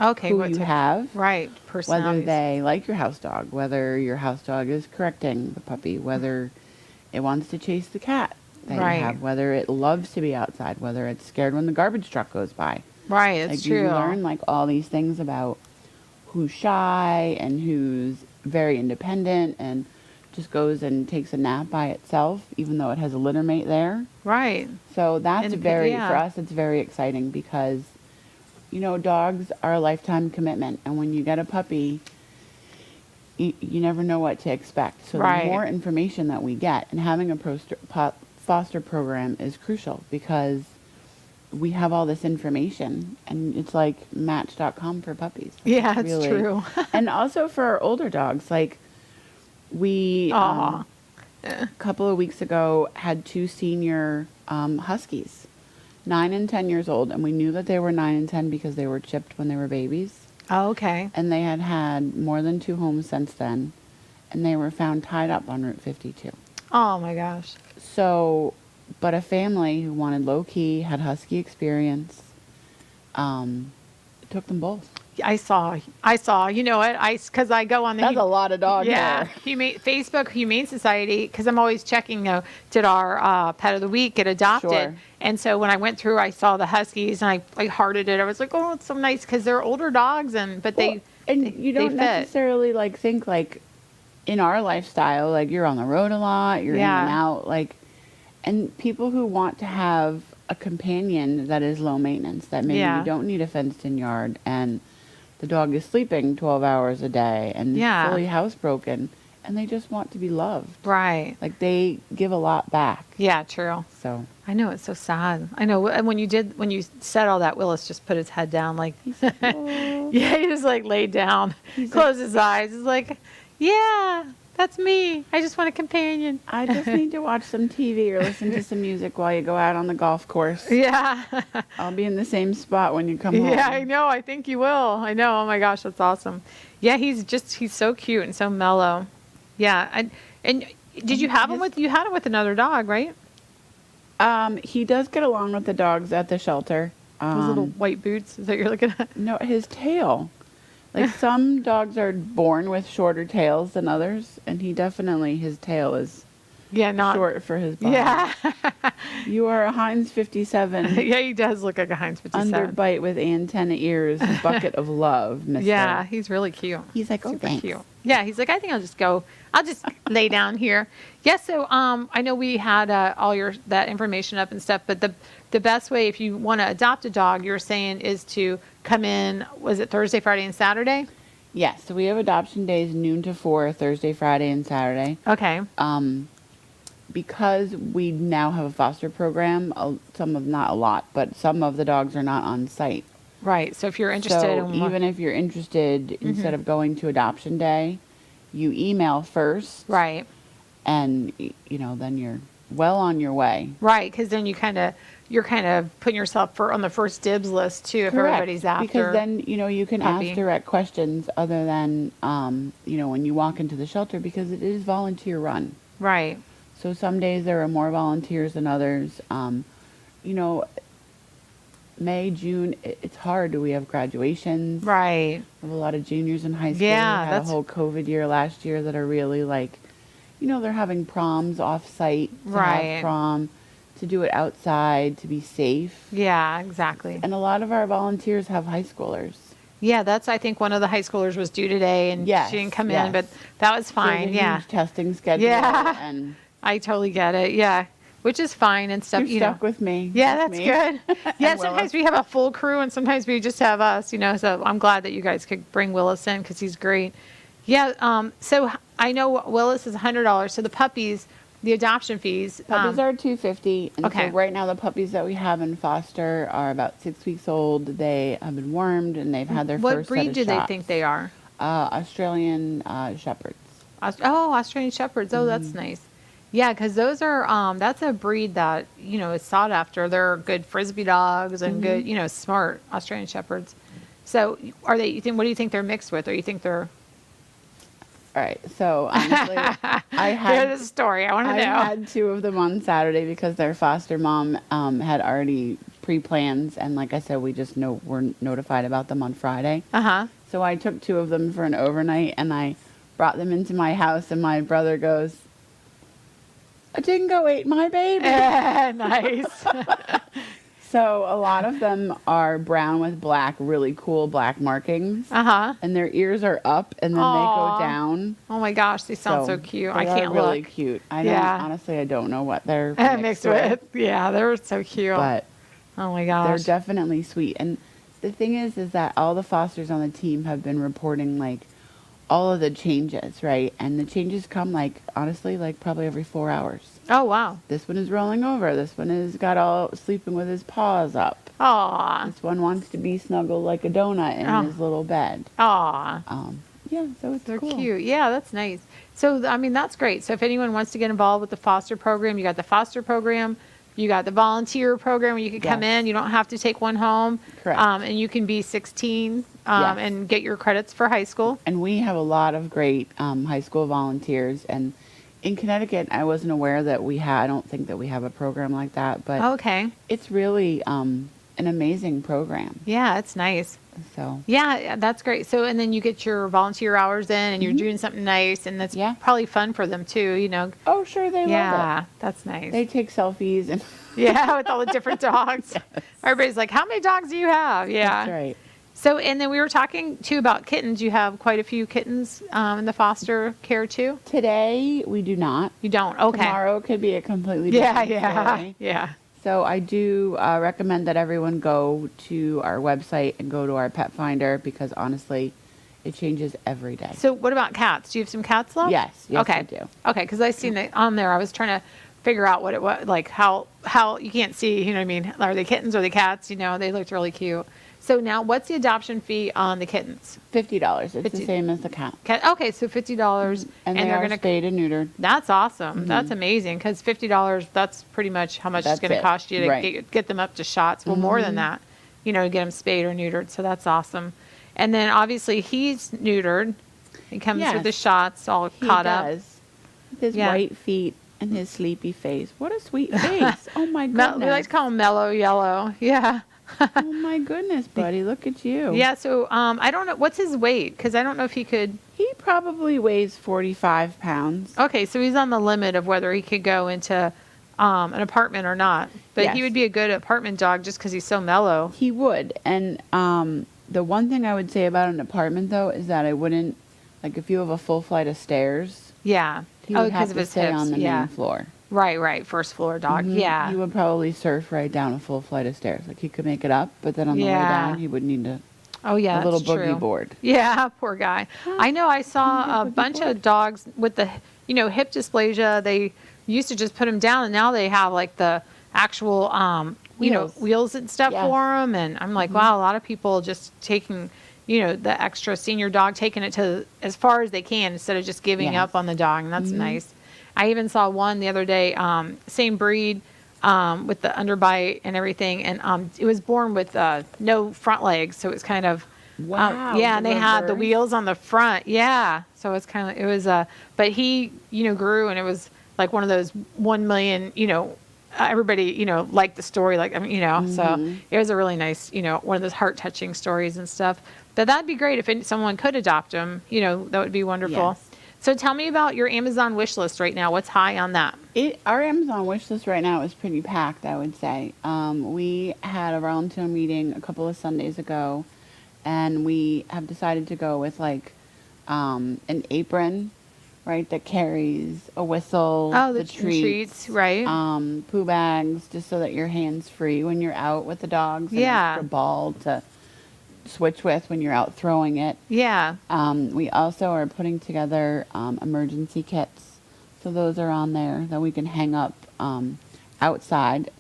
okay who what you type- have. right Whether personalities. they like your house dog, whether your house dog is correcting the puppy, whether it wants to chase the cat that Right. you have, whether it loves to be outside, whether it's scared when the garbage truck goes by. Right, it's Like true. you learn like all these things about who's shy and who's very independent and just goes and takes a nap by itself, even though it has a litter mate there. Right. So that's Yeah. for us, it's very exciting because, dogs are a lifetime commitment. And when you get a puppy, you never know what to expect. So Right. the more information that we get, and having a foster program is crucial because we have all this information, and it's like Match.com for puppies. Yeah, it's true. And also for our older dogs, like we Aw. a couple of weeks ago had 2 senior huskies, 9 and 10 years old, and we knew that they were 9 and 10 because they were chipped when they were babies, Oh, okay. and they had had more than 2 homes since then, and they were found tied up on Route 52. Oh my gosh. So, but a family who wanted low key, had husky experience, took them both. I saw, you know what? Because I go on the That's a lot of dog yeah, hair. Facebook Humane Society, because I'm always checking, did our pet of the week get adopted? Sure. And so when I went through, I saw the Huskies and I hearted it. I was like, oh, it's so nice because they're older dogs but And you don't fit. necessarily think in our lifestyle, like you're on the road a lot, you're Yeah. in and out, and people who want to have a companion that is low maintenance, that maybe Yeah. you don't need a fenced in yard, and the dog is sleeping 12 hours a day and Yeah. fully housebroken, and they just want to be loved. Right. Like they give a lot back. Yeah, true. So I know, it's so sad. I know. And when you said all that, Willis just put his head down like, oh, yeah, he just laid down, closed his eyes. He's like, yeah, that's me. I just want a companion. I just need to watch some TV or listen to some music while you go out on the golf course. Yeah. I'll be in the same spot when you come home. Yeah, I know. I think you will. I know. Oh my gosh, that's awesome. Yeah, he's so cute and so mellow. Yeah. And did you have him you had him with another dog, right? He does get along with the dogs at the shelter. Those little white boots. Is that what you're looking at? No, his tail. Like some dogs are born with shorter tails than others, and his tail is Yeah, not short for his body. Yeah. You are a Heinz 57 Yeah, he does look like a Heinz 57. underbite with antenna ears, bucket of love, mister. Yeah, he's really cute. He's like, oh, Super thanks. cute. Yeah, he's like, I think I'll just lay down here. Yeah, so I know we had all that information up and stuff, but the best way if you want to adopt a dog, you're saying is to come in, was it Thursday, Friday, and Saturday? Yes, so we have adoption days noon to 4, Thursday, Friday, and Saturday. Okay. Because we now have a foster program, not a lot, but some of the dogs are not on site. Right. So if you're interested So in even if you're interested, instead of going to adoption day, you email first. Right. And, then you're well on your way. Right, because then you're kind of putting yourself on the first dibs list too if Correct. everybody's after. Because then, you can puppy. ask direct questions other than, when you walk into the shelter, because it is volunteer run. Right. So some days there are more volunteers than others. May, June, it's hard. We have graduations. Right. We have a lot of juniors in high school. Yeah, We had a that's whole COVID year last year that are really they're having proms off-site to Right. have prom, to do it outside, to be safe. Yeah, exactly. And a lot of our volunteers have high schoolers. Yeah, I think one of the high schoolers was due today and Yes, she didn't come yes. in, but that was So fine. there's a Yeah. huge testing schedule. Yeah. And I totally get it. Yeah. Which is fine and stuff, you're stuck with me. Yeah, with that's me. good. Yeah, And sometimes Willis. we have a full crew and sometimes we just have us, so I'm glad that you guys could bring Willis in because he's great. Yeah, so I know Willis is $100. So the puppies, the adoption fees. Puppies are $250. And Okay. so right now the puppies that we have in foster are about 6 weeks old. They have been wormed and they've had their What first breed set do of they shots. think they are? Australian Shepherds. Australian Shepherds. Oh, that's nice. Yeah, because those are, that's a breed that, is sought after. They're good Frisbee dogs and good, smart Australian Shepherds. So what do you think they're mixed with? Or you think they're... All right. So honestly, Here's the story. I want to I know. had 2 of them on Saturday because their foster mom had already pre-plans. And like I said, we just were notified about them on Friday. Uh-huh. So I took 2 of them for an overnight and I brought them into my house and my brother goes, "A dingo ate my baby." Nice. So a lot of them are brown with black, really cool black markings. Uh-huh. And their ears are up and then they Aw. go down. Oh my gosh, they sound so cute. I They can't are really look. cute. Yeah. Honestly, I don't know what they're Mixed with. Yeah, they're so cute. but Oh my they're gosh. definitely sweet. And the thing is that all the fosters on the team have been reporting all of the changes, right? And the changes come honestly, probably every 4 hours. Oh wow. This one is rolling over. This one is got all sleeping with his paws up. Aw. This one wants to be snuggled like a donut in Oh. his little bed. Aw. Yeah, so it's They're cool. cute. Yeah, that's nice. So, I mean, that's great. So if anyone wants to get involved with the foster program, you got the foster program, you got the volunteer program where you can come Yes. in. You don't have to take one home. Correct. And you can be 16 Yes. and get your credits for high school. And we have a lot of great high school volunteers. And in Connecticut, I wasn't aware that I don't think that we have a program like that, but Okay. it's really an amazing program. Yeah, it's nice. So Yeah, that's great. So, and then you get your volunteer hours in and you're doing something nice and that's Yeah. probably fun for them too, oh, sure, they love Yeah, that's nice. it. They take selfies and Yeah, with all the different dogs. Everybody's like, how many dogs do you have? Yeah. that's right. So, and then we were talking too about kittens. You have quite a few kittens in the foster care too? Today we do not. You don't? Okay. Tomorrow could be a completely Yeah, different yeah, story. yeah. So I do recommend that everyone go to our website and go to our pet finder because honestly, it changes every day. So what about cats? Do you have some cats left? Yes, okay. I do. Okay, because I seen it on there. I was trying to figure out what it was, like how you can't see, you know what I mean? Are they kittens or the cats? They looked really cute. So now what's the adoption fee on the kittens? $50. It's 50. the same as the cat. Okay, so $50. And they they're are going to spayed and neutered. That's awesome. That's amazing because $50, that's pretty much how much it's That's going to it. cost you to Right. get them up to shots. Well, more than that, to get them spayed or neutered. So that's awesome. And then obviously he's neutered. He comes with Yes. the shots all He caught up. does. With his Yeah. white feet and his sleepy face. What a sweet face. Oh my goodness. We like to call him Mellow Yellow. Yeah. Oh my goodness, buddy, look at you. Yeah, so I don't know, what's his weight? Because I don't know if he could. He probably weighs 45 pounds. Okay, so he's on the limit of whether he could go into an apartment or not. But he Yes. would be a good apartment dog just because he's so mellow. He would. And the one thing I would say about an apartment, though, is that I wouldn't, like, if you have a full flight of stairs, Yeah. he Oh, would because have of to his stay hips. on the Yeah. main floor. Right. First floor dog. Mhm. Yeah. He would probably surf right down a full flight of stairs. Like, he could make it up, but then on the way Yeah. down, he would need Oh, yeah. a little that's boogie true. board. Yeah, poor guy. I know I saw a boogie bunch board. of dogs with the, hip dysplasia. They used to just put them down, and now they have like the actual, Wheels. wheels and stuff Yes. for them. And I'm like, wow, a lot of people just taking, the extra senior dog, taking it to as far as they can instead of just giving Yes. up on the dog. And that's nice. I even saw one the other day, same breed, with the underbite and everything. And it was born with no front legs. So it was kind of, Wow, yeah, the and they had the reverse. wheels on the front. Yeah. So it's kind of, it was, but he, grew, and it was like one of those 1 million, everybody, liked the story. Like, so it was a really nice, one of those heart touching stories and stuff. But that'd be great if someone could adopt him, that would be wonderful. Yes. So tell me about your Amazon wish list right now. What's high on that? Our Amazon wish list right now is pretty packed, I would say. We had a volunteer meeting a couple of Sundays ago, and we have decided to go with like an apron, right, that carries a whistle, Oh, the treats, right? poo bags, just so that your hands free when you're out with the dogs. Yeah. An extra ball to switch with when you're out throwing it. Yeah. We also are putting together emergency kits. So those are on there that we can hang up outside.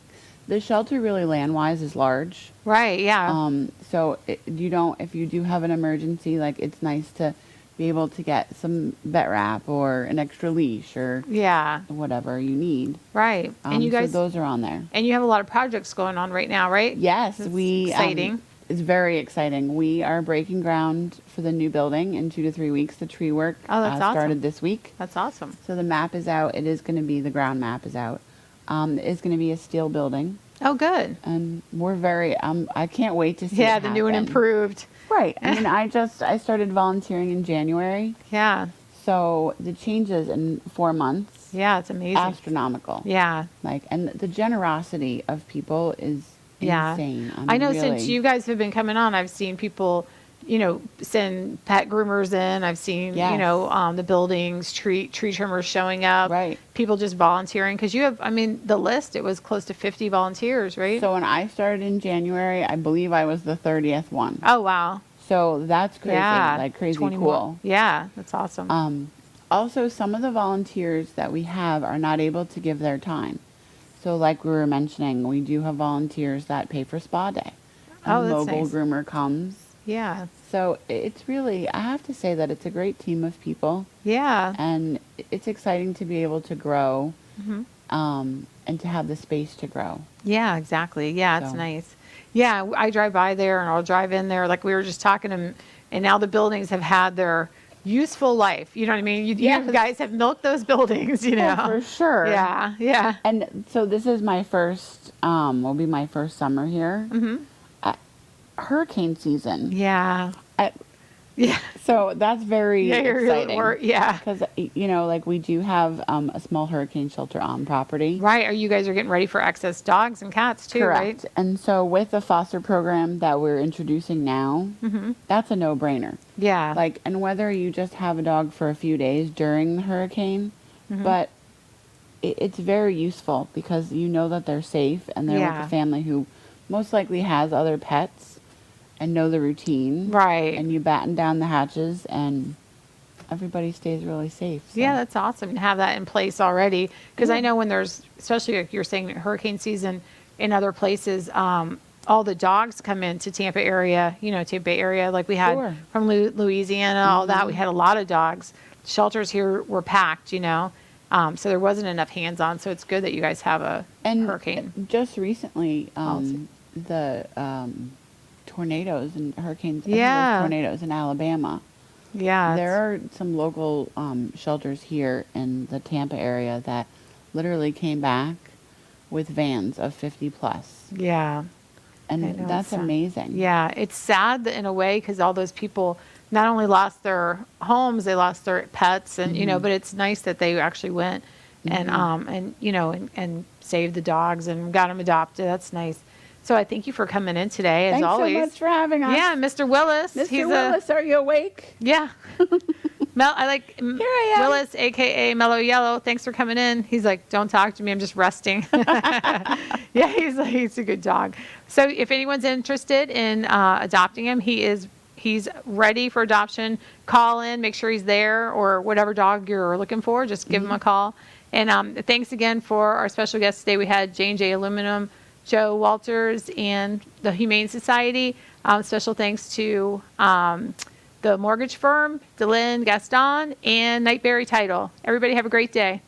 The shelter really land-wise is large. Right. Yeah. So if you do have an emergency, like it's nice to be able to get some vet wrap or an extra leash or yeah. whatever you need. Right. And you guys, so those are on there. and you have a lot of projects going on right now, right? Yes, That's we exciting. It's very exciting. We are breaking ground for the new building in 2 to 3 weeks. The tree work Oh, that's awesome. started this week. That's awesome. So the map is out. It is going to be, the ground map is out. It's going to be a steel building. Oh, good. And we're very, I can't wait to see Yeah, it the new and happen. improved. Right. I mean, I started volunteering in January. Yeah. So the changes in 4 months, Yeah, it's amazing. astronomical. Yeah. Like, and the generosity of people is Yeah. insane. I know really, since you guys have been coming on, I've seen people, send pet groomers in. I've seen, Yes. the buildings, tree trimmers showing up. Right. People just volunteering. Because you have, the list, it was close to 50 volunteers, right? So when I started in January, I believe I was the 30th one. Oh, wow. So that's crazy, Yeah. like crazy 20 cool. more. Yeah, that's awesome. Also, some of the volunteers that we have are not able to give their time. So like we were mentioning, we do have volunteers that pay for spa day. Oh, A that's mobile nice. groomer comes. Yeah. So it's really, I have to say that it's a great team of people, Yeah. and it's exciting to be able to grow Mm-hmm. and to have the space to grow. Yeah, exactly. Yeah, it's So. nice. Yeah, I drive by there and I'll drive in there. Like we were just talking, and now the buildings have had their useful life. You know what I mean? You Yes. guys have milked those buildings, Oh, for sure. Yeah, yeah. And so this is my first, will be my first summer here. Mm-hmm. Hurricane season. Yeah. I- Yeah. So that's very Yeah, exciting. yeah. Because, like we do have a small hurricane shelter on property. Right. Or you guys are getting ready for excess dogs and cats too, Correct. right? And so with the foster program that we're introducing now, that's a no-brainer. Yeah. Like, and whether you just have a dog for a few days during the hurricane, but it's very useful because you know that they're safe and they're Yeah. with a family who most likely has other pets and know the routine. Right. And you batten down the hatches and everybody stays really safe. So. Yeah, that's awesome to have that in place already. Because I know when there's, especially like you're saying, hurricane season in other places, all the dogs come into Tampa area, Tampa Bay area, like we had Sure. from Louisiana, all that. We had a lot of dogs. Shelters here were packed, so there wasn't enough hands-on. So it's good that you guys have a And hurricane. just recently, Policy. the tornadoes and hurricanes, I think it was Yeah. tornadoes in Alabama. Yeah. There are some local shelters here in the Tampa area that literally came back with vans of 50 plus. Yeah. And I know, that's it's sad. amazing. Yeah, it's sad in a way because all those people not only lost their homes, they lost their pets, and but it's nice that they actually went and saved the dogs and got them adopted. That's nice. So I thank you for coming in today, as Thanks always. so much for having us. Yeah, Mr. Willis. Mr. Willis, are you awake? Yeah. I like Here I am. Willis, aka Mellow Yellow. Thanks for coming in. He's like, don't talk to me. I'm just resting. Yeah, he's a good dog. So if anyone's interested in adopting him, he's ready for adoption. Call in, make sure he's there, or whatever dog you're looking for. Just give him a call. And thanks again for our special guest today. We had J&J Aluminum, Joe Walters, and the Humane Society. Special thanks to the mortgage firm, DeLynn Gaston, and Nightberry Title. Everybody have a great day.